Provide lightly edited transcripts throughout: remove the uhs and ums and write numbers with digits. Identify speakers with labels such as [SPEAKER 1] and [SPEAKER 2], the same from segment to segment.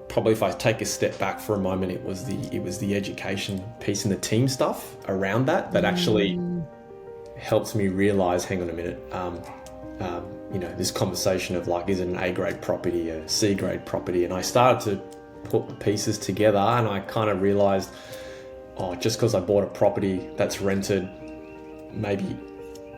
[SPEAKER 1] probably if I take a step back for a moment, it was the education piece and the team stuff around that actually helps me realize, hang on a minute, this conversation of like, is it an A grade property, a C grade property? And I started to put the pieces together, and I kind of realized, just because I bought a property that's rented, maybe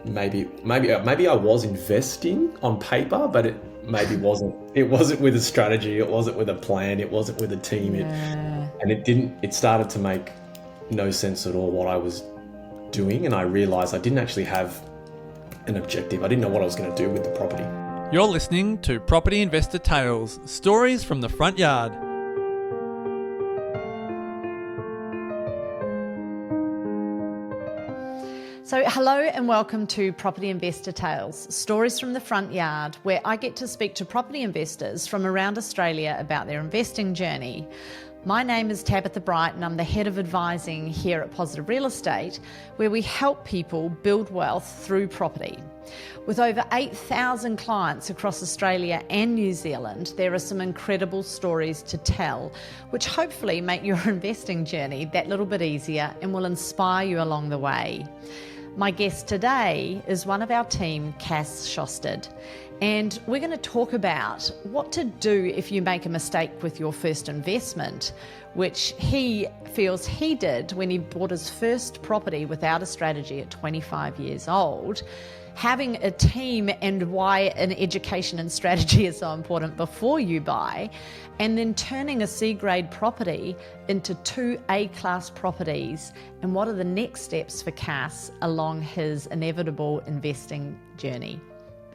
[SPEAKER 1] I was investing on paper, but it maybe wasn't. It wasn't with a strategy. It wasn't with a plan. It wasn't with a team. It started to make no sense at all what I was doing, and I realized I didn't actually have an objective. I didn't know what I was going to do with the property.
[SPEAKER 2] You're listening to Property Investor Tales, stories from the front yard.
[SPEAKER 3] So hello and welcome to Property Investor Tales, stories from the front yard, where I get to speak to property investors from around Australia about their investing journey. My name is Tabitha Bright and I'm the head of advising here at Positive Real Estate, where we help people build wealth through property. With over 8,000 clients across Australia and New Zealand, there are some incredible stories to tell, which hopefully make your investing journey that little bit easier and will inspire you along the way. My guest today is one of our team, Cass Sjostedt, and we're going to talk about what to do if you make a mistake with your first investment, which he feels he did when he bought his first property without a strategy at 25 years old. Having a team and why an education and strategy is so important before you buy, and then turning a C-grade property into 2 A-class properties, and what are the next steps for Cass along his inevitable investing journey.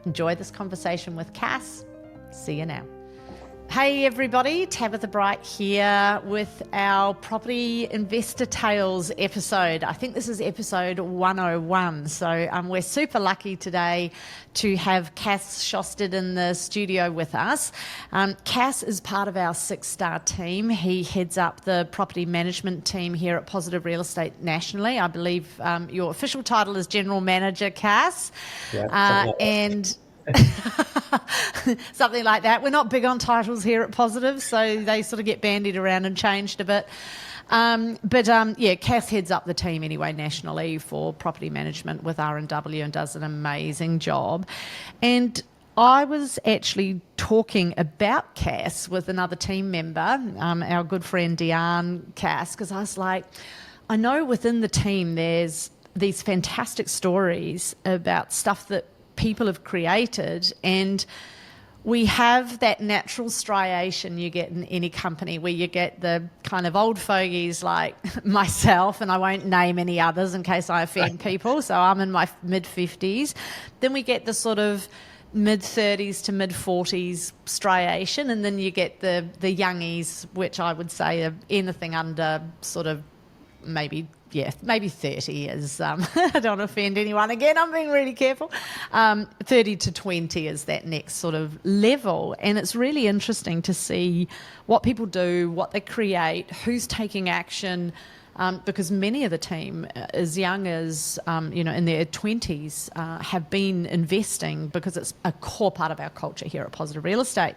[SPEAKER 3] Enjoy this conversation with Cass. See you now. Hey everybody, Tabitha Bright here with our Property Investor Tales episode. I think this is episode 101, so we're super lucky today to have Cass Sjostedt in the studio with us. Cass is part of our 6-star team. He heads up the property management team here at Positive Real Estate nationally. I believe your official title is General Manager, Cass.
[SPEAKER 1] Yeah,
[SPEAKER 3] and something like that. We're not big on titles here at Positive, so they sort of get bandied around and changed a bit. Cass heads up the team anyway nationally for property management with R&W and does an amazing job. And I was actually talking about Cass with another team member, our good friend Deanne Cass, because I was like, I know within the team there's these fantastic stories about stuff that people have created, and we have that natural striation you get in any company where you get the kind of old fogies like myself, and I won't name any others in case I offend people, so I'm in my mid-50s. Then we get the sort of mid-30s to mid-40s striation, and then you get the youngies, which I would say are anything under sort of maybe 30 is, I don't want to offend anyone again, I'm being really careful. 30 to 20 is that next sort of level. And it's really interesting to see what people do, what they create, who's taking action, because many of the team, as young as, in their 20s, have been investing because it's a core part of our culture here at Positive Real Estate.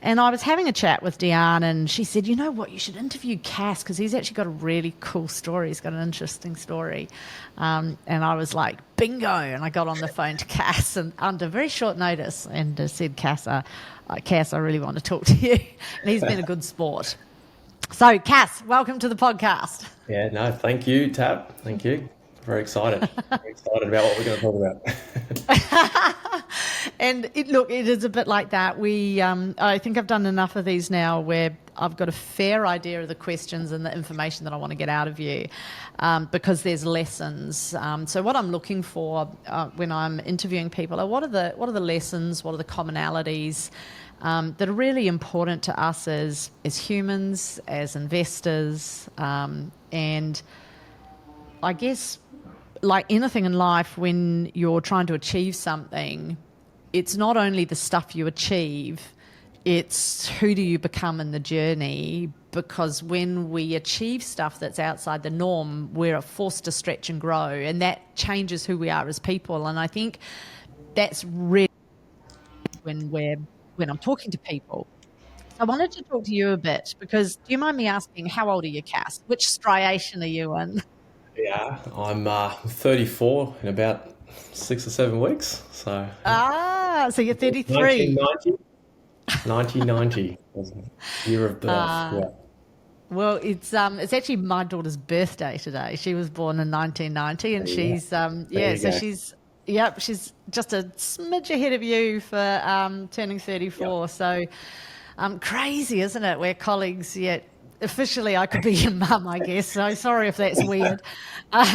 [SPEAKER 3] And I was having a chat with Deanne, and she said, you know what, you should interview Cass because he's actually got a really cool story. He's got an interesting story. And I was like, bingo. And I got on the phone to Cass and under very short notice and said, Cass, I really want to talk to you. And he's been a good sport. So, Cass, welcome to the podcast.
[SPEAKER 1] Yeah, no, thank you, Tab. Thank you. Very excited. Very excited about what we're going to talk about.
[SPEAKER 3] And it is a bit like that. I think I've done enough of these now where I've got a fair idea of the questions and the information that I want to get out of you, because there's lessons. So what I'm looking for when I'm interviewing people are what are the lessons, what are the commonalities that are really important to us as humans, as investors, and I guess like anything in life, when you're trying to achieve something, it's not only the stuff you achieve, it's who do you become in the journey, because when we achieve stuff that's outside the norm, we're forced to stretch and grow, and that changes who we are as people. And I think that's really when I'm talking to people. I wanted to talk to you a bit because do you mind me asking, how old are you, Cass? Which striation are you in?
[SPEAKER 1] Yeah, I'm 34 in about 6 or 7 weeks. So
[SPEAKER 3] So you're 33.
[SPEAKER 1] 1990, 1990 was the year of birth.
[SPEAKER 3] Uh,
[SPEAKER 1] Yeah,
[SPEAKER 3] well, it's actually my daughter's birthday today. She was born in 1990, and
[SPEAKER 1] there you go.
[SPEAKER 3] she's
[SPEAKER 1] There
[SPEAKER 3] yeah,
[SPEAKER 1] you
[SPEAKER 3] so
[SPEAKER 1] go.
[SPEAKER 3] she's just a smidge ahead of you for turning
[SPEAKER 1] Yep.
[SPEAKER 3] 34. So crazy, isn't it? We're colleagues yet. Officially, I could be your mum, I guess. So sorry if that's weird.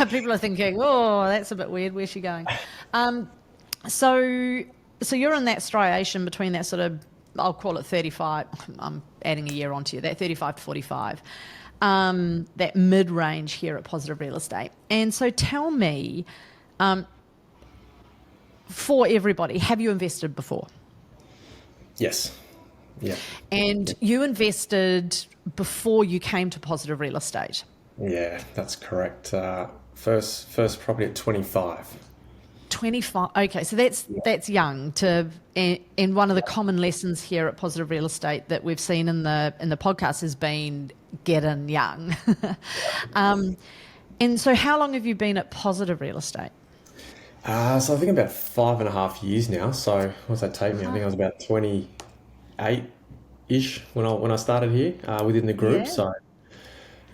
[SPEAKER 3] People are thinking, "Oh, that's a bit weird. Where's she going?" Um, so, so you're in that striation between that sort of, I'll call it 35. I'm adding a year onto you. That 35 to 45, that mid range here at Positive Real Estate. And so, tell me, for everybody, have you invested before?
[SPEAKER 1] Yes. Yeah.
[SPEAKER 3] And you invested before you came to Positive Real Estate.
[SPEAKER 1] Yeah, that's correct. First property at 25.
[SPEAKER 3] 25. Okay, so that's young to, and one of the common lessons here at Positive Real Estate that we've seen in the podcast has been get in young. And so how long have you been at Positive Real Estate?
[SPEAKER 1] So I think about 5.5 years now. So what's that take me? I think I was about 28-ish when I started here within the group.
[SPEAKER 3] Yeah.
[SPEAKER 1] So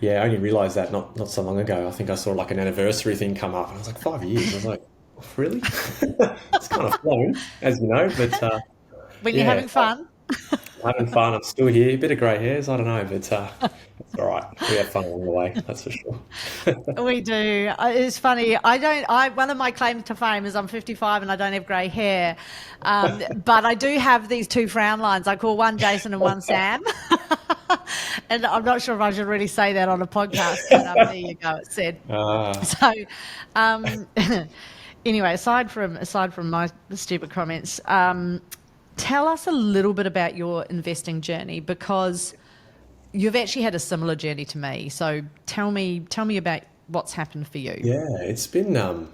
[SPEAKER 1] yeah, I only realised that not so long ago. I think I saw like an anniversary thing come up, and I was like, 5 years. I was like, really? It's kind of flown, as you know. But
[SPEAKER 3] When you're
[SPEAKER 1] yeah,
[SPEAKER 3] having fun?
[SPEAKER 1] having fun. I'm still here. Bit of grey hairs. I don't know, but it's all right. We have fun along the way. That's for sure.
[SPEAKER 3] We do. It's funny. One of my claims to fame is I'm 55 and I don't have grey hair. But I do have these two frown lines. I call one Jason and one Sam. And I'm not sure if I should really say that on a podcast, but there you go. It's said. So, um, anyway, aside from my stupid comments, tell us a little bit about your investing journey because you've actually had a similar journey to me. So tell me about what's happened for you.
[SPEAKER 1] Yeah, it's been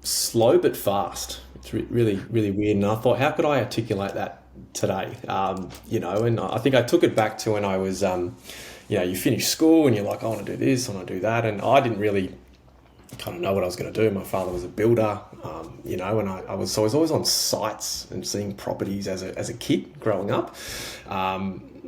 [SPEAKER 1] slow but fast. It's really, really weird. And I thought, how could I articulate that today? And I think I took it back to when I was, you finish school and you're like, I want to do this, I want to do that. And I didn't really kind of know what I was going to do. My father was a builder, and I was always on sites and seeing properties as a kid growing up.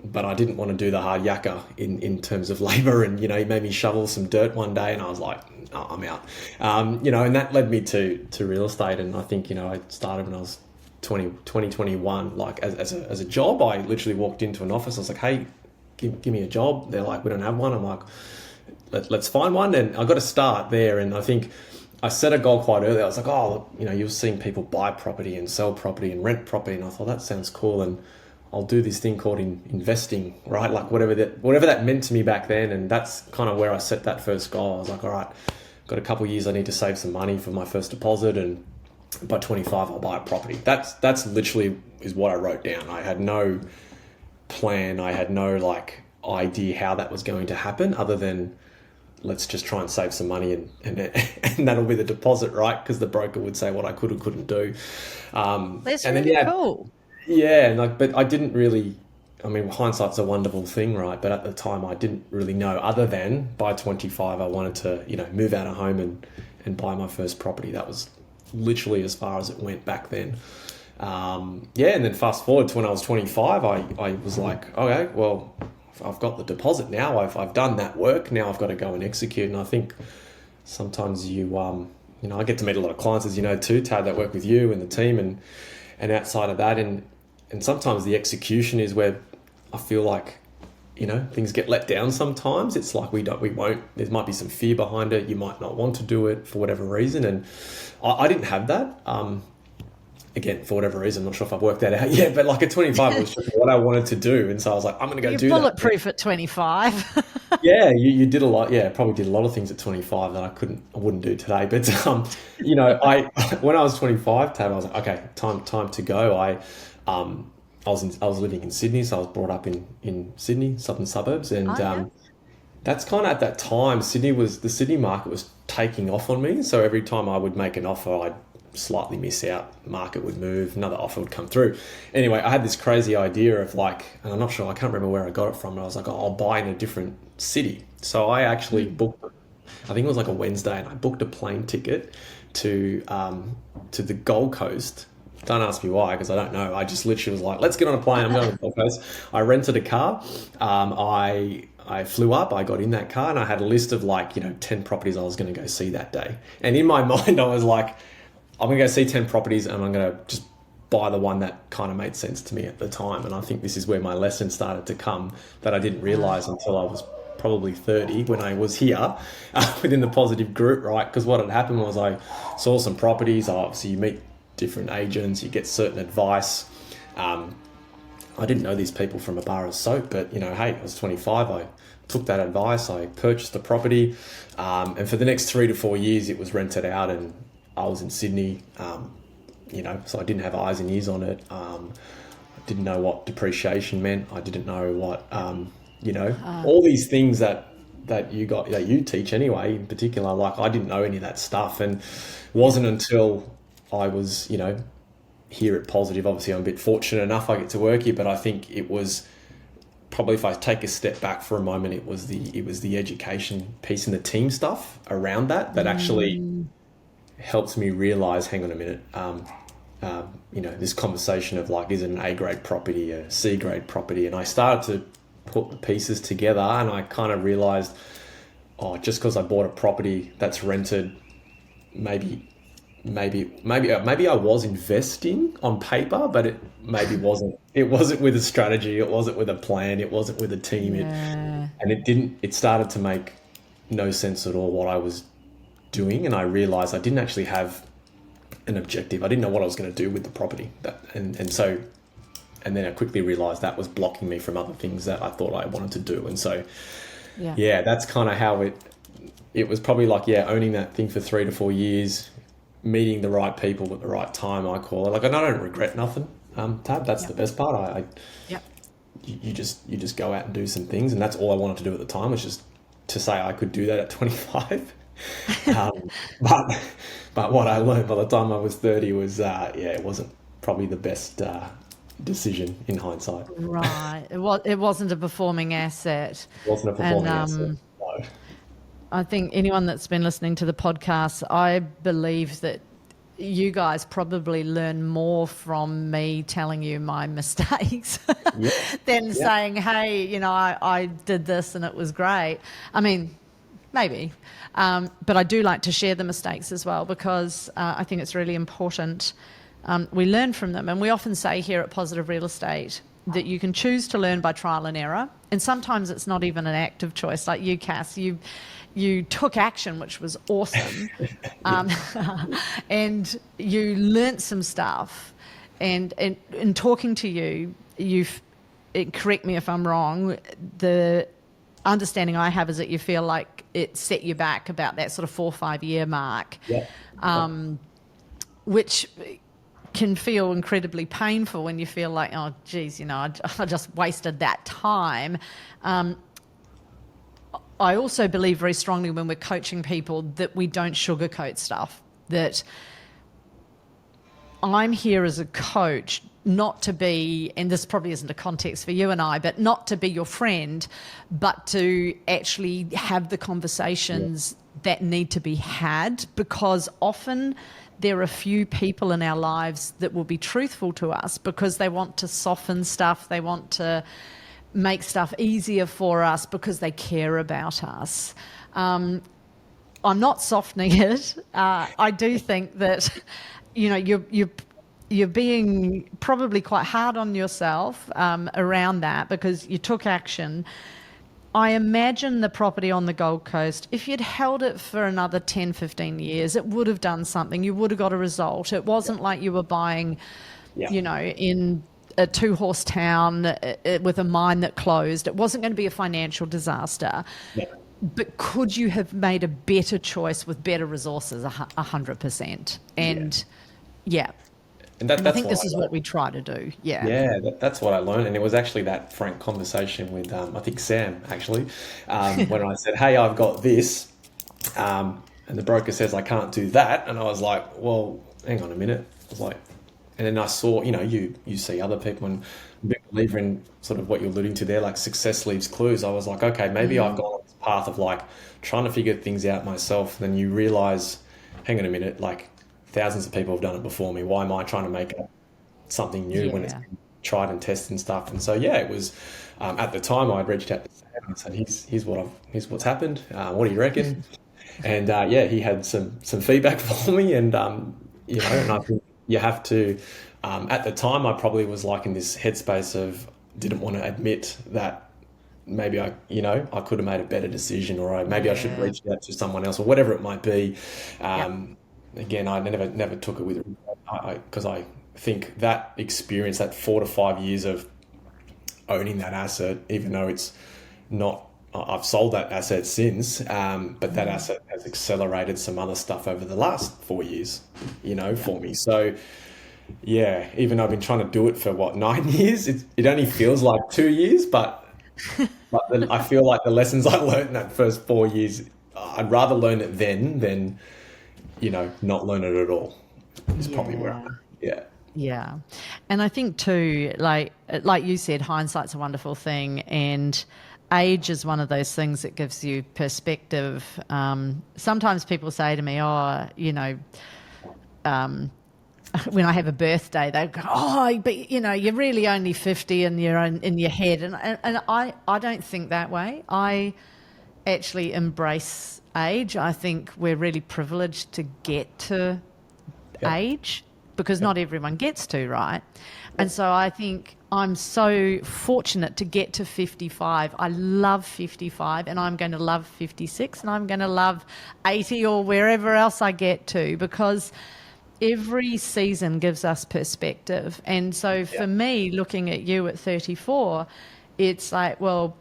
[SPEAKER 1] But I didn't want to do the hard yakka in terms of labour, and he made me shovel some dirt one day, and I was like, no, I'm out. And that led me to real estate, and I think I started when I was 21. Like as a job, I literally walked into an office. I was like, hey, give me a job. They're like, we don't have one. I'm like, let's find one, and I got to start there. And I think I set a goal quite early. I was like, oh, you're seeing people buy property and sell property and rent property, and I thought that sounds cool, and I'll do this thing called investing, right? Like whatever that meant to me back then, and that's kind of where I set that first goal. I was like, all right, got a couple of years. I need to save some money for my first deposit, and by 25, I'll buy a property. That's literally is what I wrote down. I had no plan. I had no idea how that was going to happen, other than let's just try and save some money and that'll be the deposit, right? Because the broker would say what I could or couldn't do.
[SPEAKER 3] That's
[SPEAKER 1] and
[SPEAKER 3] really
[SPEAKER 1] then,
[SPEAKER 3] cool.
[SPEAKER 1] Yeah, but I didn't really. I mean, hindsight's a wonderful thing, right? But at the time, I didn't really know. Other than by 25, I wanted to, move out of home and buy my first property. That was literally as far as it went back then. And then fast forward to when I was 25, I was like, okay, well, I've got the deposit now. I've done that work. Now I've got to go and execute. And I think sometimes I get to meet a lot of clients, as you know, too, Tad, that work with you and the team, and outside of that, and sometimes the execution is where I feel like, things get let down sometimes. It's like we won't, there might be some fear behind it. You might not want to do it for whatever reason. And I didn't have that. Again, for whatever reason, I'm not sure if I've worked that out yet, but at 25, it was just what I wanted to do. And so I was like, I'm going to go
[SPEAKER 3] You're
[SPEAKER 1] do that.
[SPEAKER 3] bulletproof at 25.
[SPEAKER 1] Yeah, you did a lot. Yeah, probably did a lot of things at 25 that I wouldn't do today. But when I was 25, Tab, I was like, okay, time to go. I was living in Sydney, so I was brought up in Sydney, southern suburbs, and that's kind of at that time. The Sydney market was taking off on me. So every time I would make an offer, I'd slightly miss out, market would move, another offer would come through. Anyway, I had this crazy idea of like, and I'm not sure, I can't remember where I got it from, but I was like, oh, I'll buy in a different city. So I actually booked, I think it was like a Wednesday, and I booked a plane ticket to the Gold Coast. Don't ask me why, because I don't know. I just literally was like, let's get on a plane. I'm going to the Gold Coast. I rented a car. I flew up. I got in that car, and I had a list of 10 properties I was going to go see that day. And in my mind, I was like, I'm going to go see 10 properties, and I'm going to just buy the one that kind of made sense to me at the time. And I think this is where my lesson started to come, that I didn't realize until I was probably 30 when I was here within the positive group, right? Because what had happened was I saw some properties. Obviously, you meet different agents, you get certain advice. I didn't know these people from a bar of soap, but hey, I was 25. I took that advice. I purchased a property, and for the next 3 to 4 years, it was rented out, and I was in Sydney. So I didn't have eyes and ears on it. I didn't know what depreciation meant. I didn't know what all these things that you teach anyway. In particular, I didn't know any of that stuff, and it wasn't until I was here at Positive. Obviously, I'm a bit fortunate enough I get to work here, but I think it was probably, if I take a step back for a moment, it was the education piece and the team stuff around that actually helps me realize, hang on a minute, this conversation of is it an A grade property, a C grade property? And I started to put the pieces together, and I kind of realized, just because I bought a property that's rented, maybe I was investing on paper, but it maybe wasn't. It wasn't with a strategy. It wasn't with a plan. It wasn't with a team. It started to make no sense at all what I was doing, and I realized I didn't actually have an objective. I didn't know what I was going to do with the property. And then I quickly realized that was blocking me from other things that I thought I wanted to do. And so, that's kind of how it was probably owning that thing for 3 to 4 years, meeting the right people at the right time, I call it. I don't regret nothing, Tab. That's the best part. You just go out and do some things, and that's all I wanted to do at the time, was just to say I could do that at 25. But what I learned by the time I was 30 was, it wasn't probably the best decision in hindsight.
[SPEAKER 3] Right. It wasn't a performing asset.
[SPEAKER 1] It wasn't a performing asset. No.
[SPEAKER 3] I think anyone that's been listening to the podcast, I believe that you guys probably learn more from me telling you my mistakes than saying, hey, I did this and it was great. I mean, maybe. But I do like to share the mistakes as well, because I think it's really important. We learn from them. And we often say here at Positive Real Estate that you can choose to learn by trial and error. And sometimes it's not even an active choice. Like you, Cass, you took action, which was awesome. And you learnt some stuff. And in talking to you, correct me if I'm wrong, the understanding I have is that you feel like it set you back about that sort of 4 or 5 year mark, which can feel incredibly painful when you feel like, oh, geez, I just wasted that time. I also believe very strongly when we're coaching people that we don't sugarcoat stuff, that I'm here as a coach not to be, and this probably isn't a context for you and I, but not to be your friend, but to actually have the conversations that need to be had, because often there are few people in our lives that will be truthful to us because they want to soften stuff, they want to make stuff easier for us because they care about us. I'm not softening it. I do think that, you're being probably quite hard on yourself around that because you took action. I imagine the property on the Gold Coast, if you'd held it for another 10, 15 years, it would have done something. You would have got a result. It wasn't like you were buying, in a 2-horse town with a mine that closed. It wasn't going to be a financial disaster. But could you have made a better choice with better resources? 100%. And And I think this is what we try to do.
[SPEAKER 1] That's what I learned. And it was actually that frank conversation with, I think, Sam, actually, when I said, hey, I've got this. And the broker says, I can't do that. And I was like, well, hang on a minute. I was like, and then I saw, you see other people, and I'm a big believer in sort of what you're alluding to there, like success leaves clues. I was like, okay, maybe I've gone on this path of like trying to figure things out myself. Then you realize, hang on a minute, like thousands of people have done it before me. Why am I trying to make up something new when it's been tried and tested and stuff? And so, it was, at the time I'd reached out to Sam and said, here's what's happened. What do you reckon? And he had some feedback for me, and and I think you have to. At the time, I probably was like in this headspace of didn't want to admit that maybe I could have made a better decision, or maybe I should have reached out to someone else, or whatever it might be. Again, I never took it with because I think that experience, that 4 to 5 years of owning that asset, even though it's not. I've sold that asset since, but that asset has accelerated some other stuff over the last 4 years, for me. So, even though I've been trying to do it for 9 years, it only feels like 2 years, but I feel like the lessons I learned in that first 4 years, I'd rather learn it then than, not learn it at all. Is probably where I'm at.
[SPEAKER 3] Yeah. And I think too, like you said, hindsight's a wonderful thing, and age is one of those things that gives you perspective. Sometimes people say to me, when I have a birthday, they go, "Oh, but you're really only 50 in your head," and I don't think that way. I actually embrace age. I think we're really privileged to get to age, because not everyone gets to, right? And so I think I'm so fortunate to get to 55. I love 55, and I'm going to love 56, and I'm going to love 80 or wherever else I get to, because every season gives us perspective. And so for me, looking at you at 34, it's like, well,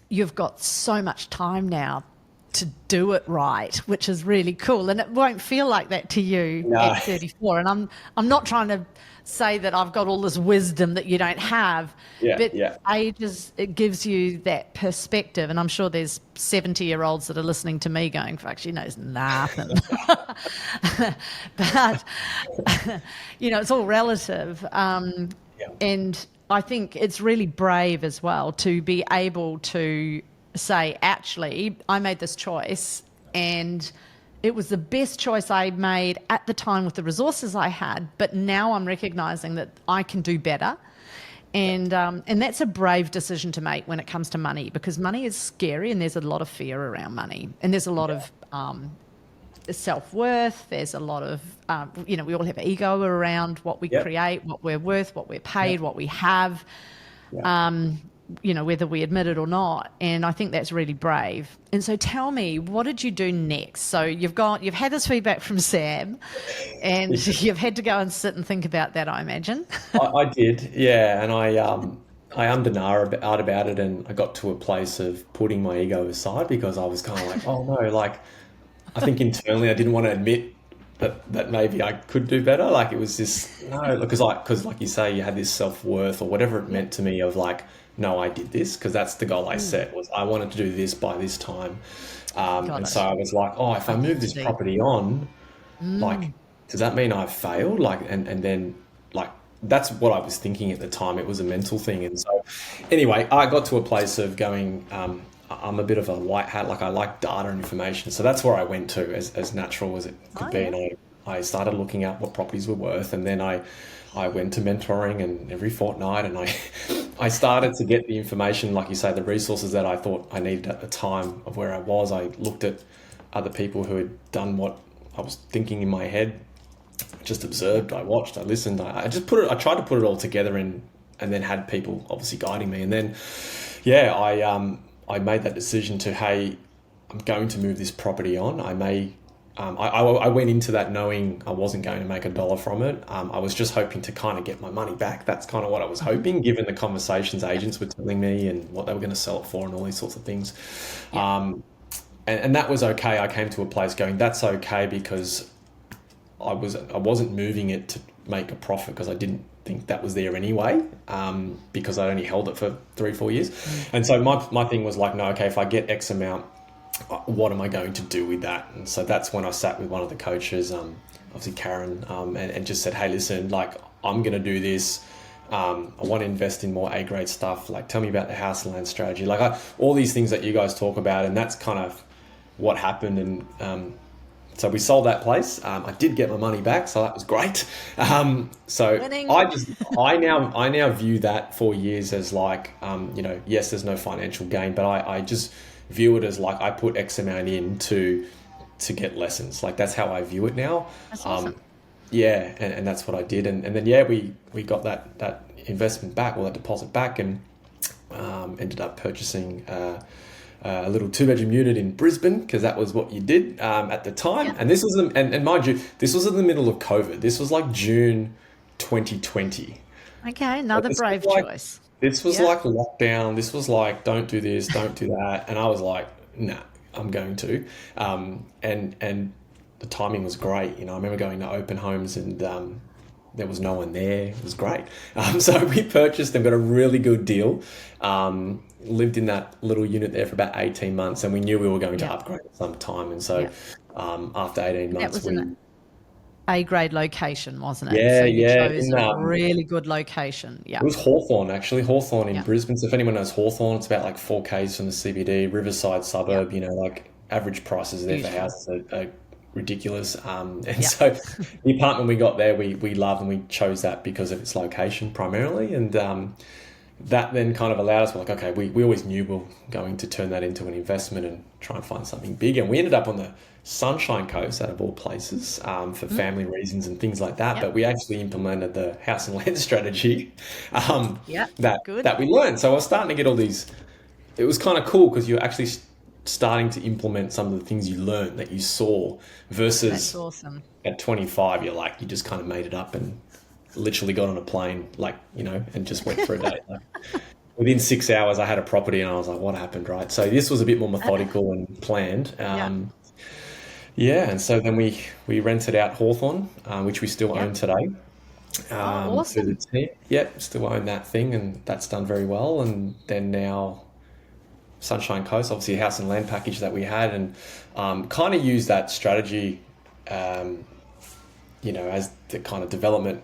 [SPEAKER 3] you've got so much time now to do it right, which is really cool. And it won't feel like that to you at 34. And I'm not trying to say that I've got all this wisdom that you don't have, but age it gives you that perspective. And I'm sure there's 70-year-olds that are listening to me going, fuck, she knows nothing. But, it's all relative. And I think it's really brave as well to be able to say, actually, I made this choice and it was the best choice I made at the time with the resources I had, but now I'm recognizing that I can do better. And that's a brave decision to make when it comes to money, because money is scary and there's a lot of fear around money, and there's a lot of self-worth. There's a lot of, we all have ego around what we create, what we're worth, what we're paid, what we have. Whether we admit it or not. And I think that's really brave. And so tell me, what did you do next? So you've had this feedback from Sam, and you've had to go and sit and think about that, I imagine.
[SPEAKER 1] I did, and I ummed and ahed about it, and I got to a place of putting my ego aside, because I was kind of like, oh no, like I think internally I didn't want to admit that maybe I could do better. Like it was this, because like you say, you had this self-worth or whatever it meant to me of like, no, I did this because that's the goal I set, was I wanted to do this by this time. And so I was like, oh, if I move this property on, like, does that mean I've failed? Like, and then like, that's what I was thinking at the time. It was a mental thing. And so anyway, I got to a place of going, I'm a bit of a white hat. Like I like data and information. So that's where I went to, as natural as it could be. And I started looking at what properties were worth. And then I went to mentoring, and every fortnight, and I started to get the information, like you say, the resources that I thought I needed at the time of where I was. I looked at other people who had done what I was thinking in my head, just observed, I watched, I listened, I tried to put it all together, and then had people obviously guiding me. And then, I made that decision to, hey, I'm going to move this property on. I went into that knowing I wasn't going to make $1 from it. I was just hoping to kind of get my money back. That's kind of what I was hoping, given the conversations agents were telling me and what they were going to sell it for and all these sorts of things. And that was okay. I came to a place going, that's okay, because I wasn't moving it to make a profit, because I didn't think that was there anyway, because I only held it for 3-4 years. And so my thing was like, no, okay, if I get X amount, what am I going to do with that? And so that's when I sat with one of the coaches, obviously Karen, and just said, hey, listen, like, I'm going to do this. I want to invest in more A-grade stuff. Like, tell me about the house and land strategy. Like, all these things that you guys talk about, and that's kind of what happened. And so we sold that place. I did get my money back, so that was great. So
[SPEAKER 3] Winning.
[SPEAKER 1] I now view that 4 years as like, yes, there's no financial gain, but I just view it as like I put X amount in to get lessons. Like, that's how I view it now.
[SPEAKER 3] That's awesome.
[SPEAKER 1] Yeah, and that's what I did, and then yeah, we got that investment back, or that deposit back, and ended up purchasing a little 2-bedroom unit in Brisbane, because that was what you did at the time.
[SPEAKER 3] Yeah.
[SPEAKER 1] And this was and mind you, this was in the middle of COVID. This was like June 2020.
[SPEAKER 3] Okay, another brave choice.
[SPEAKER 1] This was like lockdown. This was like, don't do this, don't do that, and I was like, nah, I'm going to, and the timing was great. I remember going to open homes, and there was no one there. It was great. So we purchased and got a really good deal. Lived in that little unit there for about 18 months, and we knew we were going to upgrade at some time. And so after 18 months,
[SPEAKER 3] that was an A-grade location, wasn't it?
[SPEAKER 1] Yeah,
[SPEAKER 3] so you
[SPEAKER 1] yeah.
[SPEAKER 3] chose a really good location. Yeah.
[SPEAKER 1] It was Hawthorn, actually. Hawthorn in Brisbane. So if anyone knows Hawthorn, it's about like 4 k's from the CBD, Riverside suburb. Like average prices there for houses are ridiculous. So the apartment we got there, we loved, and we chose that because of its location primarily. And that then kind of allowed us, we're like, okay, we always knew we were going to turn that into an investment and try and find something big. And we ended up on the Sunshine Coast, out of all places, for family reasons and things like that. But we actually implemented the house and land strategy that we learned. So I was starting to get all these, it was kind of cool because you're actually starting to implement some of the things you learned that you saw, versus
[SPEAKER 3] That's awesome.
[SPEAKER 1] At 25, you just kind of made it up and literally got on a plane, and just went for a day. Within 6 hours, I had a property, and I was like, what happened, right? So this was a bit more methodical and planned. And so then we rented out Hawthorn, which we still own today.
[SPEAKER 3] Awesome.
[SPEAKER 1] To the team. Yep, still own that thing, and that's done very well. And then now Sunshine Coast, obviously a house and land package that we had, and kind of use that strategy, as the kind of development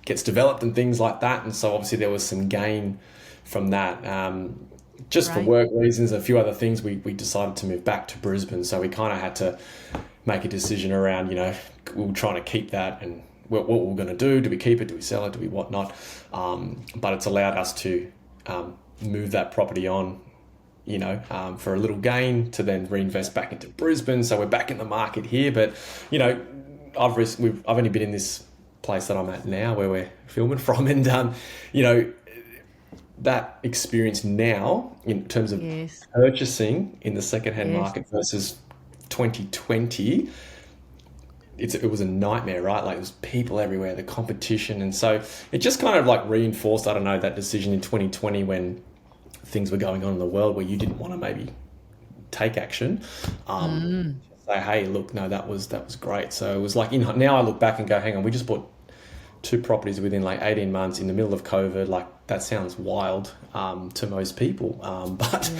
[SPEAKER 1] gets developed and things like that. And so obviously there was some gain from that. Just for work reasons, a few other things, we decided to move back to Brisbane. So we kind of had to make a decision around, we were trying to keep that, and what we're going to do. Do we keep it? Do we sell it? Do we whatnot? But it's allowed us to move that property on, for a little gain, to then reinvest back into Brisbane. So we're back in the market here. But, I've only been in this place that I'm at now, where we're filming from, and that experience now in terms of purchasing in the secondhand market versus 2020, it was a nightmare, right? Like, there's people everywhere, the competition, and so it just kind of like reinforced, I don't know, that decision in 2020 when things were going on in the world where you didn't want to maybe take action. Say, hey, look, no, that was great. So it was like, now I look back and go, hang on, we just bought 2 properties within like 18 months in the middle of COVID. Like, that sounds wild to most people. But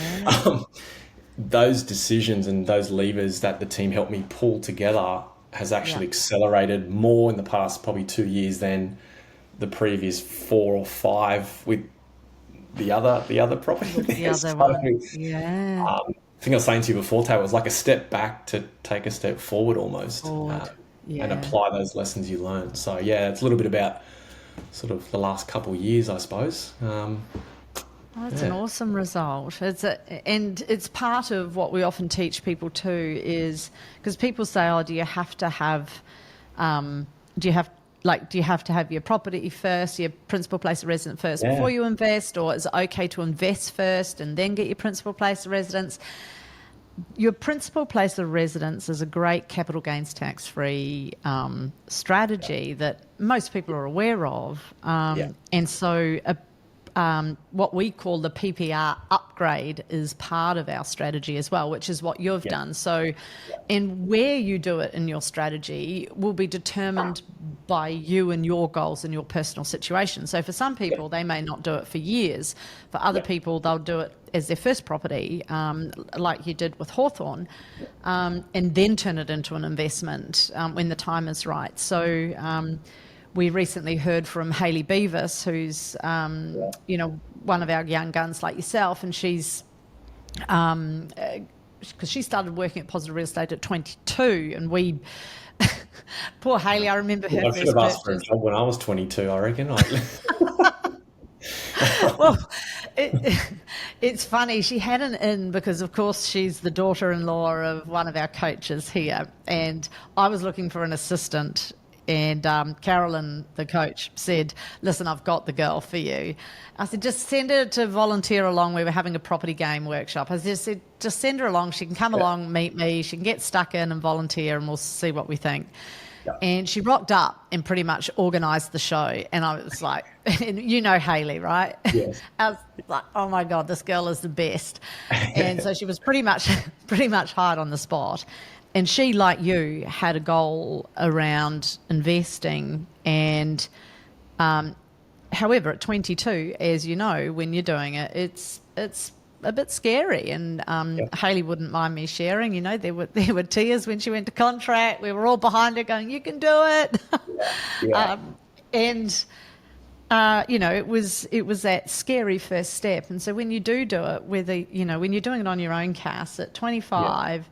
[SPEAKER 1] those decisions and those levers that the team helped me pull together has actually accelerated more in the past probably 2 years than the previous 4 or 5 with the other property.
[SPEAKER 3] The other one. Yeah.
[SPEAKER 1] I think I was saying to you before, Tay, it was like a step back to take a step forward almost. And apply those lessons you learned. So it's a little bit about sort of the last couple of years, I suppose.
[SPEAKER 3] That's an awesome result. It's part of what we often teach people too, is because people say, oh, do you have to have your property first, your principal place of residence first before you invest, or is it okay to invest first and then get your principal place of residence? Your principal place of residence is a great capital gains tax-free strategy that most people are aware of. And so what we call the PPR upgrade is part of our strategy as well, which is what you've done. So, and where you do it in your strategy will be determined by you and your goals and your personal situation. So for some people, they may not do it for years. For other people, they'll do it as their first property, like you did with Hawthorn, and then turn it into an investment when the time is right. So we recently heard from Hayley Beavis, who's one of our young guns like yourself, and she's because she started working at Positive Real Estate at 22, and we poor Hayley, I remember her
[SPEAKER 1] I
[SPEAKER 3] first
[SPEAKER 1] should have asked for a
[SPEAKER 3] purchase.
[SPEAKER 1] job when I was 22, I reckon.
[SPEAKER 3] Well, it's funny. She had an in because, of course, she's the daughter-in-law of one of our coaches here, and I was looking for an assistant. And Carolyn, the coach, said, "Listen, I've got the girl for you." I said, "Just send her to volunteer along." We were having a property game workshop. I just said, "Just send her along. She can come along, meet me. She can get stuck in and volunteer, and we'll see what we think."
[SPEAKER 1] Yeah.
[SPEAKER 3] And she rocked up and pretty much organised the show. And I was like, and you know Hayley, right?
[SPEAKER 1] Yes.
[SPEAKER 3] I was like, oh my God, this girl is the best. And so she was pretty much hired on the spot. And she, like you, had a goal around investing. And however, at 22, as you know, when you're doing it, it's a bit scary. And Hayley wouldn't mind me sharing, there were tears when she went to contract. We were all behind her going, "You can do it."
[SPEAKER 1] Yeah.
[SPEAKER 3] It was that scary first step. And so when you do it, when you're doing it on your own, Cass, at 25,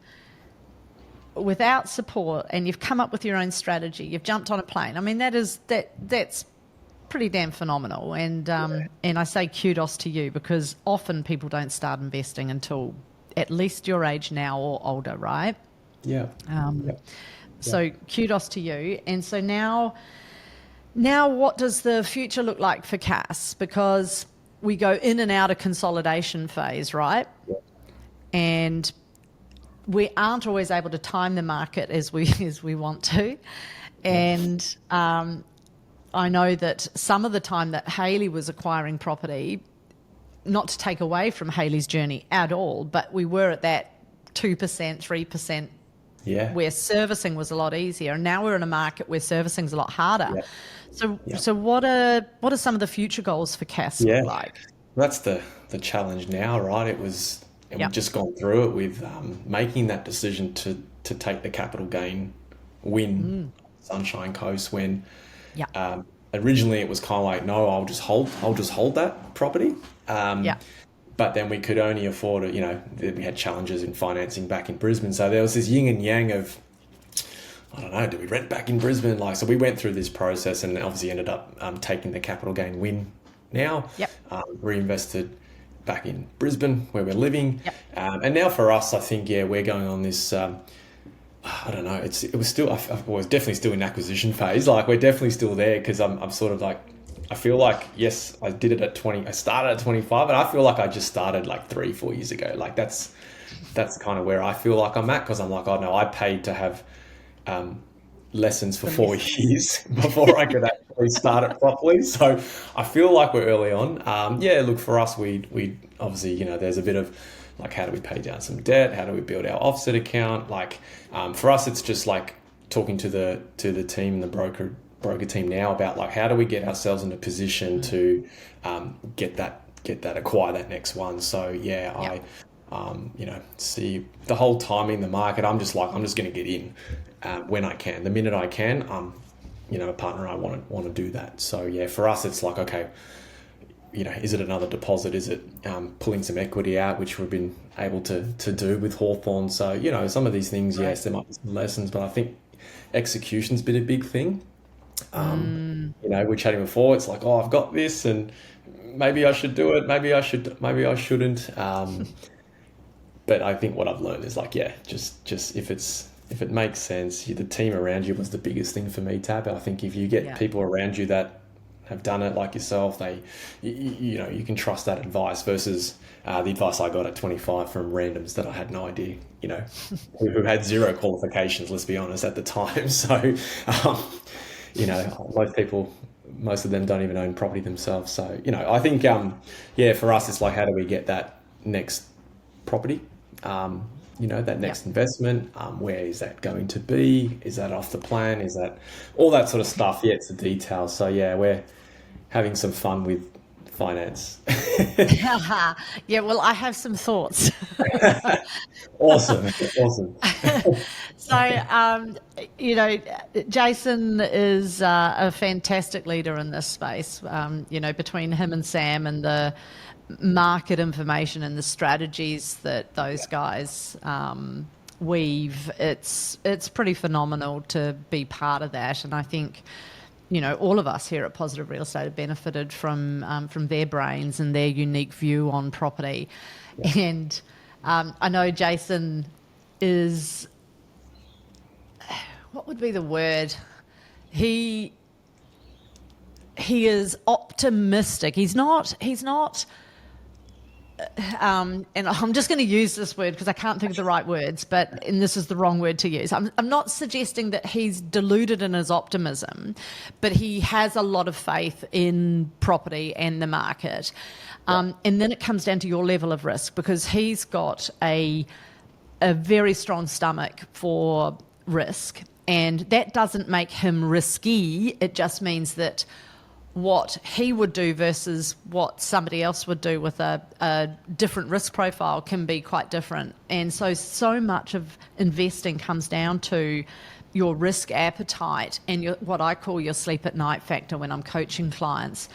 [SPEAKER 3] without support, and you've come up with your own strategy, you've jumped on a plane. I mean, that's pretty damn phenomenal. And and I say kudos to you, because often people don't start investing until at least your age now or older, right?
[SPEAKER 1] Yeah.
[SPEAKER 3] So kudos to you. And so now what does the future look like for Cass? Because we go in and out of consolidation phase, right?
[SPEAKER 1] Yeah.
[SPEAKER 3] And we aren't always able to time the market as we want to. And I know that some of the time that Hayley was acquiring property, not to take away from Hayley's journey at all, but we were at that 2%, 3%, where servicing was a lot easier. And now we're in a market where servicing is a lot harder. Yeah. So what are some of the future goals for Cass look like?
[SPEAKER 1] That's the challenge now, right? We've just gone through it with making that decision to take the capital gain win Sunshine Coast when originally it was kind of like, no, I'll just hold that property. But then we could only afford it, we had challenges in financing back in Brisbane. So there was this yin and yang of, I don't know, do we rent back in Brisbane? So we went through this process and obviously ended up taking the capital gain win now, reinvested back in Brisbane where we're living. And now for us, I think, we're going on this, I don't know, it was definitely still in acquisition phase. Like we're definitely still there, because I'm sort of like, I feel like, yes, I did it at 20, I started at 25, and I feel like I just started like 3-4 years ago. Like that's kind of where I feel like I'm at, because I'm like, oh no, I paid to have lessons for 4 years before I could actually start it properly. So I feel like we're early on. Look, for us, we obviously, there's a bit of like, how do we pay down some debt? How do we build our offset account? Like for us, it's just like talking to the team, the broker team now about like, how do we get ourselves in a position to acquire that next one. So I see the whole timing, the market. I'm just going to get in when I can. The minute I can, a partner, I want to do that. So for us, it's like, okay, is it another deposit? Is it pulling some equity out, which we've been able to do with Hawthorn? So, some of these things, yes, there might be some lessons, but I think execution's been a big thing. We're chatting before, it's like, oh, I've got this and maybe I should do it. Maybe I shouldn't. But I think what I've learned is like, just if it makes sense, the team around you was the biggest thing for me, Tab. I think if you get people around you that have done it like yourself, you can trust that advice versus the advice I got at 25 from randoms that I had no idea, who had zero qualifications, let's be honest, at the time. So, most of them don't even own property themselves. So, I think, for us, it's like, how do we get that next property? that next investment. Where is that going to be? Is that off the plan? Is that all that sort of stuff? Yeah, it's the details. So yeah, we're having some fun with finance.
[SPEAKER 3] Yeah, well, I have some thoughts.
[SPEAKER 1] Awesome, awesome.
[SPEAKER 3] So, Jason is a fantastic leader in this space. Between him and Sam and the market information and the strategies that those guys weave, it's pretty phenomenal to be part of that. And I think, all of us here at Positive Real Estate have benefited from their brains and their unique view on property. Yeah. And I know Jason is, what would be the word? He is optimistic. He's not. And I'm just going to use this word because I can't think of the right words, and this is the wrong word to use. I'm not suggesting that he's deluded in his optimism, but he has a lot of faith in property and the market. And then it comes down to your level of risk, because he's got a very strong stomach for risk, and that doesn't make him risky. It just means that what he would do versus what somebody else would do with a different risk profile can be quite different. And so much of investing comes down to your risk appetite and what I call your sleep at night factor when I'm coaching clients,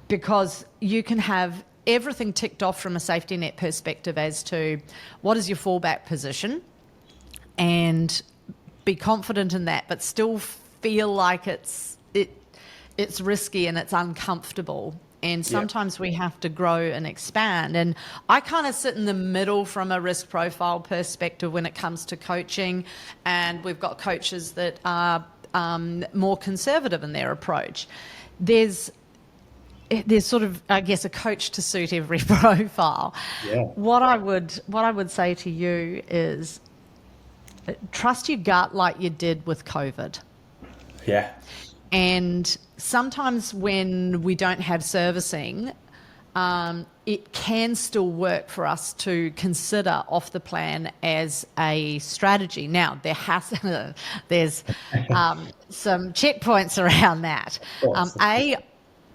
[SPEAKER 3] because you can have everything ticked off from a safety net perspective as to what is your fallback position and be confident in that, but still feel like it's risky and it's uncomfortable. And sometimes we have to grow and expand. And I kind of sit in the middle from a risk profile perspective when it comes to coaching. And we've got coaches that are more conservative in their approach. There's sort of, I guess, a coach to suit every profile. Yeah. What I would say to you is trust your gut like you did with COVID.
[SPEAKER 1] Yeah.
[SPEAKER 3] And sometimes when we don't have servicing, it can still work for us to consider off the plan as a strategy. Now, there's some checkpoints around that.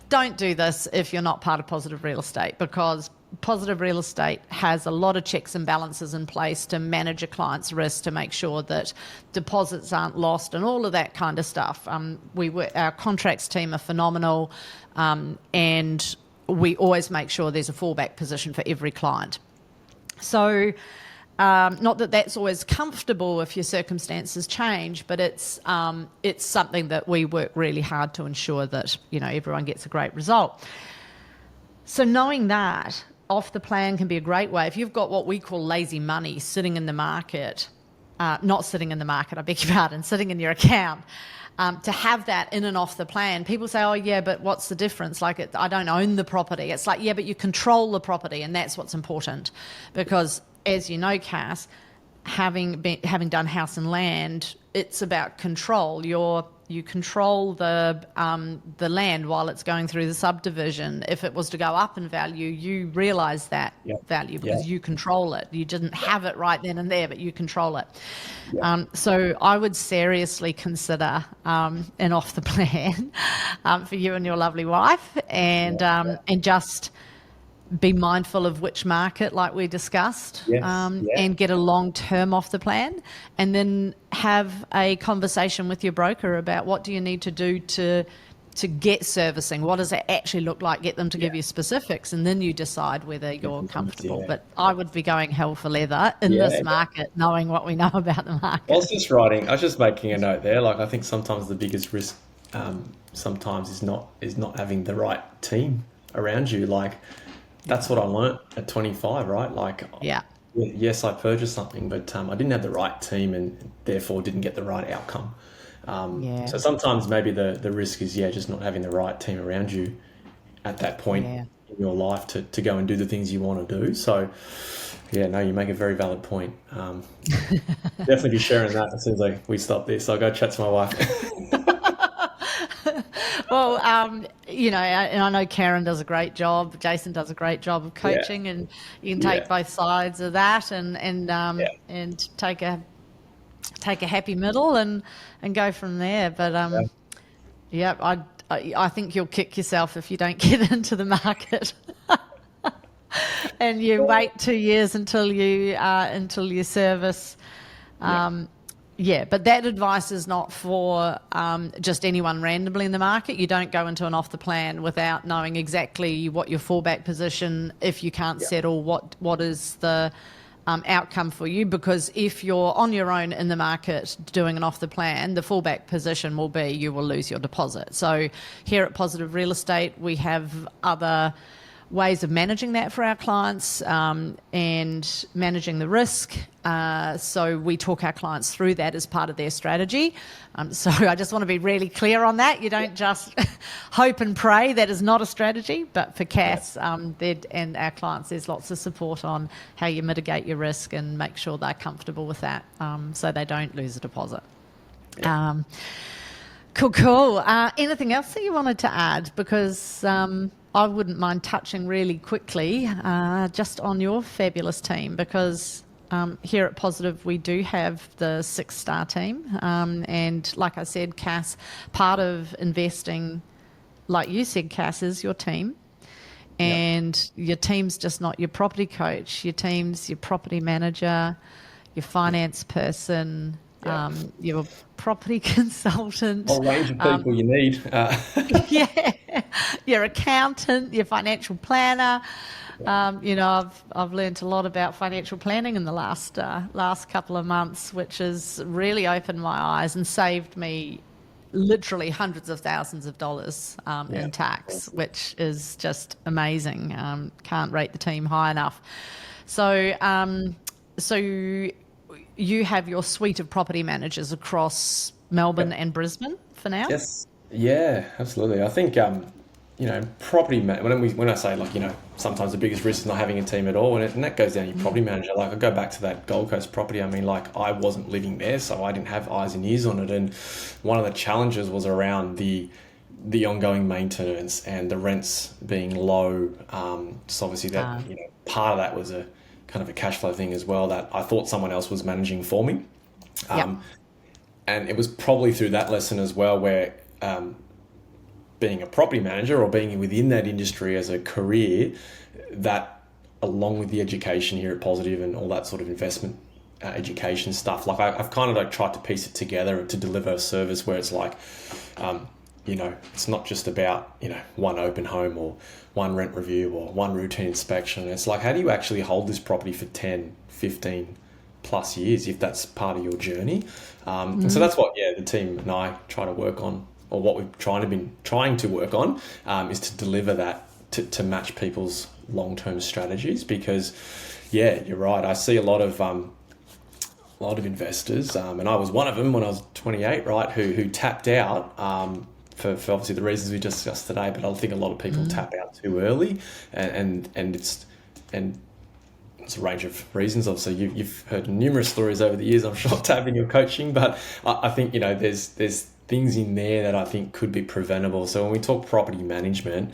[SPEAKER 3] Don't do this if you're not part of Positive Real Estate, because Positive Real Estate has a lot of checks and balances in place to manage a client's risk, to make sure that deposits aren't lost and all of that kind of stuff. Our contracts team are phenomenal, and we always make sure there's a fallback position for every client. So not that that's always comfortable if your circumstances change, but it's something that we work really hard to ensure that everyone gets a great result. So knowing that off the plan can be a great way. If you've got what we call lazy money sitting in the market, not sitting in the market, I beg your pardon, sitting in your account, to have that in and off the plan. People say, oh yeah, but what's the difference? Like, I don't own the property. It's like, yeah, but you control the property, and that's what's important. Because as you know, Cass, having done house and land, it's about control. You control the land while it's going through the subdivision. If it was to go up in value, you realise that value because you control it. You didn't have it right then and there, but you control it. So I would seriously consider an off the plan for you and your lovely wife, and just be mindful of which market, like we discussed, and get a long term off the plan, and then have a conversation with your broker about what do you need to do to get servicing. What does it actually look like? Get them to give you specifics, and then you decide whether you're comfortable. But I would be going hell for leather in this market, knowing what we know about the market.
[SPEAKER 1] I was just making a note there. Like, I think sometimes the biggest risk sometimes is not having the right team around you. Like, that's what I learnt at 25, right? Like, yes, I purchased something, but I didn't have the right team and therefore didn't get the right outcome. So sometimes maybe the risk is, just not having the right team around you at that point in your life to go and do the things you want to do. So, you make a very valid point. Definitely be sharing that as soon as we stop this. I'll go chat to my wife.
[SPEAKER 3] Well, and I know Karen does a great job. Jason does a great job of
[SPEAKER 1] Yeah,
[SPEAKER 3] coaching, and you can
[SPEAKER 1] yeah,
[SPEAKER 3] take both sides of that,
[SPEAKER 1] yeah,
[SPEAKER 3] and take a happy middle and go from there. But
[SPEAKER 1] yeah,
[SPEAKER 3] yeah, I think you'll kick yourself if you don't get into the market. And you wait 2 years until you service.
[SPEAKER 1] yeah,
[SPEAKER 3] Yeah, but that advice is not for just anyone randomly in the market. You don't go into an off the plan without knowing exactly what your fallback position, if you can't
[SPEAKER 1] yeah,
[SPEAKER 3] settle, what is the outcome for you. Because if you're on your own in the market doing an off the plan, the fallback position will be you will lose your deposit. So here at Positive Real Estate, we have other ways of managing that for our clients, and managing the risk. So we talk our clients through that as part of their strategy. So I just want to be really clear on that. You don't just hope and pray. That is not a strategy. But for Cass and our clients, there's lots of support on how you mitigate your risk and make sure they're comfortable with that, so they don't lose a deposit.
[SPEAKER 1] yeah.
[SPEAKER 3] Cool. Anything else that you wanted to add? Because I wouldn't mind touching really quickly just on your fabulous team, because here at Positive we do have the 6-star team. And like I said, Cass, part of investing, like you said, Cass, is your team. And your team's just not your property coach. Your team's your property manager, your finance person, your property consultant.
[SPEAKER 1] Whole range of people you need.
[SPEAKER 3] Yeah, your accountant, your financial planner. I've learned a lot about financial planning in the last couple of months, which has really opened my eyes and saved me literally hundreds of thousands of dollars in tax, which is just amazing. Can't rate the team high enough. So you have your suite of property managers across Melbourne and Brisbane for now?
[SPEAKER 1] Yes. Yeah, absolutely. I think property when I say, like, sometimes the biggest risk is not having a team at all, and that goes down to your property manager. Like, I go back to that Gold Coast property. I mean, like, I wasn't living there, so I didn't have eyes and ears on it, and one of the challenges was around the ongoing maintenance and the rents being low. So obviously that part of that was a kind of a cash flow thing as well, that I thought someone else was managing for me. And it was probably through that lesson as well where being a property manager or being within that industry as a career, that along with the education here at Positive and all that sort of investment education stuff, like I've kind of like tried to piece it together to deliver a service where it's like, it's not just about, one open home or one rent review or one routine inspection. It's like, how do you actually hold this property for 10, 15 plus years if that's part of your journey? And so that's what, the team and I try to work on, or what we've trying to work on, is to deliver that to match people's long-term strategies. Because, you're right. I see a lot of investors, and I was one of them when I was 28, right, who tapped out for obviously the reasons we discussed today. But I think a lot of people tap out too early, and it's a range of reasons. Obviously, you've heard numerous stories over the years, I'm sure, tapping or coaching. But I think there's things in there that I think could be preventable. So when we talk property management,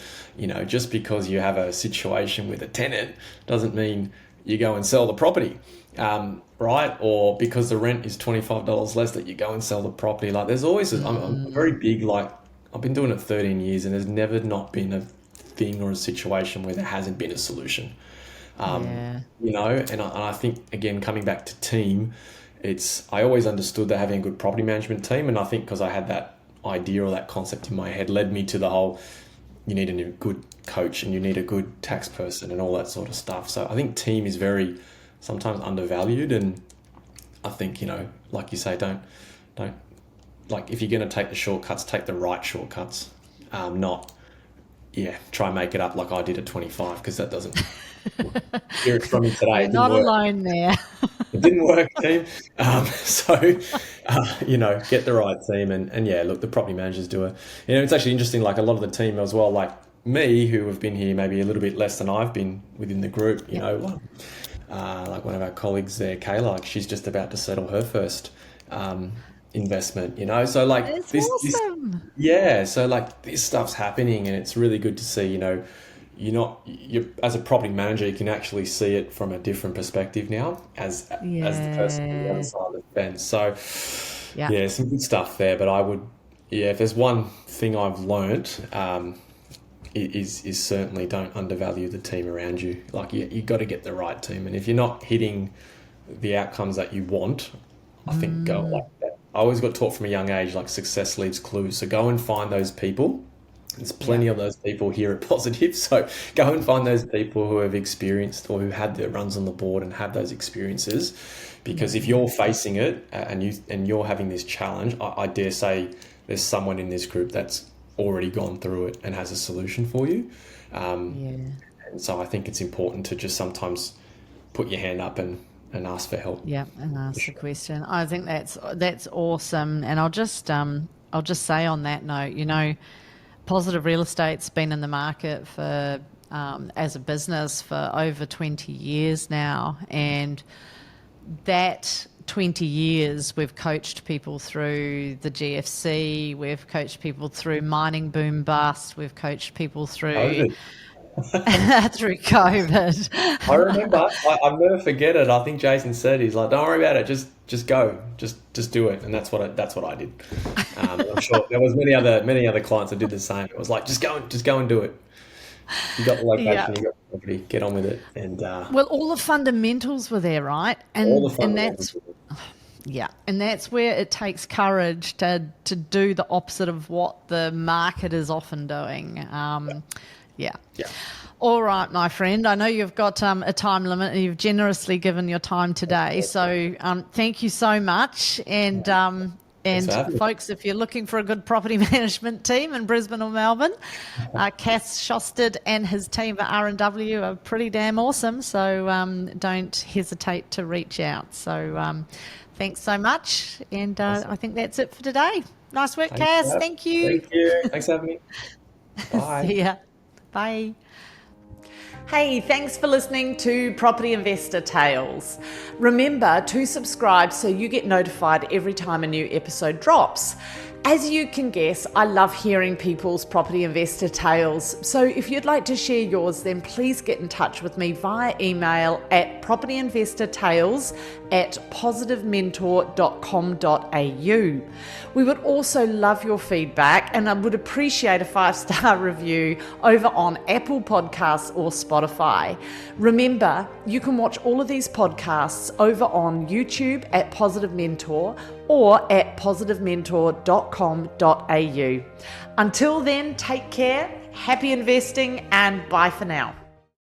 [SPEAKER 1] just because you have a situation with a tenant doesn't mean you go and sell the property. Right? Or because the rent is $25 less that you go and sell the property. Like, there's always, I'm very big, like, I've been doing it 13 years and there's never not been a thing or a situation where there hasn't been a solution. And I think, again, coming back to team, I always understood that having a good property management team, and I think because I had that idea or that concept in my head, led me to the whole, you need a good coach and you need a good tax person and all that sort of stuff. So I think team is very sometimes undervalued, and I think, like you say, don't like, if you're going to take the shortcuts, take the right shortcuts, not try and make it up like I did at 25, because that doesn't hear it from me today.
[SPEAKER 3] You're not alone there.
[SPEAKER 1] It didn't work, team. Get the right team, and look, the property managers do it. It's actually interesting, like a lot of the team as well, like me, who have been here maybe a little bit less than I've been within the group, like one of our colleagues there, Kayla, like she's just about to settle her first investment, so like
[SPEAKER 3] That's
[SPEAKER 1] this
[SPEAKER 3] awesome.
[SPEAKER 1] yeah, so like this stuff's happening, and it's really good to see, you're as a property manager, you can actually see it from a different perspective now as the person on the other
[SPEAKER 3] Yeah.
[SPEAKER 1] side of the fence. So
[SPEAKER 3] Yeah.
[SPEAKER 1] yeah, some good stuff there. But I would, yeah, if there's one thing I've learnt, is certainly don't undervalue the team around you. Like you got to get the right team, and if you're not hitting the outcomes that you want, I think go like that. I always got taught from a young age, like success leaves clues. So go and find those people. There's
[SPEAKER 3] Yeah.
[SPEAKER 1] plenty of those people here at Positive. So go and find those people who have experienced or who had their runs on the board and have those experiences. Because if you're facing it and you're having this challenge, I dare say there's someone in this group that's already gone through it and has a solution for you.
[SPEAKER 3] Yeah.
[SPEAKER 1] And so I think it's important to just sometimes put your hand up and ask for help.
[SPEAKER 3] Yeah, and ask the question. I think that's awesome. And I'll just say on that note, Positive Real Estate's been in the market for as a business for over 20 years now, and that 20 years we've coached people through the GFC, we've coached people through mining boom bust, we've coached people through
[SPEAKER 1] COVID.
[SPEAKER 3] through COVID.
[SPEAKER 1] I remember. I'll never forget it. I think Jason said, he's like, "Don't worry about it. Just go. Just do it." And that's what I did. I'm sure there was many other clients that did the same. It was like, just go and do it. You got the
[SPEAKER 3] Yeah.
[SPEAKER 1] location, you got the property, get on with it, and
[SPEAKER 3] Well, all the fundamentals were there, right?
[SPEAKER 1] all the
[SPEAKER 3] And
[SPEAKER 1] fundamentals.
[SPEAKER 3] that's where it takes courage to do the opposite of what the market is often doing. Yeah.
[SPEAKER 1] Yeah.
[SPEAKER 3] All right, my friend. I know you've got a time limit, and you've generously given your time today. So thank you so much. And
[SPEAKER 1] Thanks for having me.
[SPEAKER 3] folks, if you're looking for a good property management team in Brisbane or Melbourne, Cass Sjostedt and his team at R&W are pretty damn awesome. So don't hesitate to reach out. So thanks so much. And I think that's it for today. Nice work,
[SPEAKER 1] Thanks
[SPEAKER 3] Cass.
[SPEAKER 1] for
[SPEAKER 3] Thank you.
[SPEAKER 1] Thank you. Thanks for having me. Bye.
[SPEAKER 3] See ya. Bye. Hey, thanks for listening to Property Investor Tales. Remember to subscribe so you get notified every time a new episode drops. As you can guess, I love hearing people's property investor tales. So if you'd like to share yours, then please get in touch with me via email at propertyinvestortales@positivementor.com.au. We would also love your feedback, and I would appreciate a 5-star review over on Apple Podcasts or Spotify. Remember, you can watch all of these podcasts over on YouTube at Positive Mentor or at positivementor.com.au. Until then, take care, happy investing, and bye for now.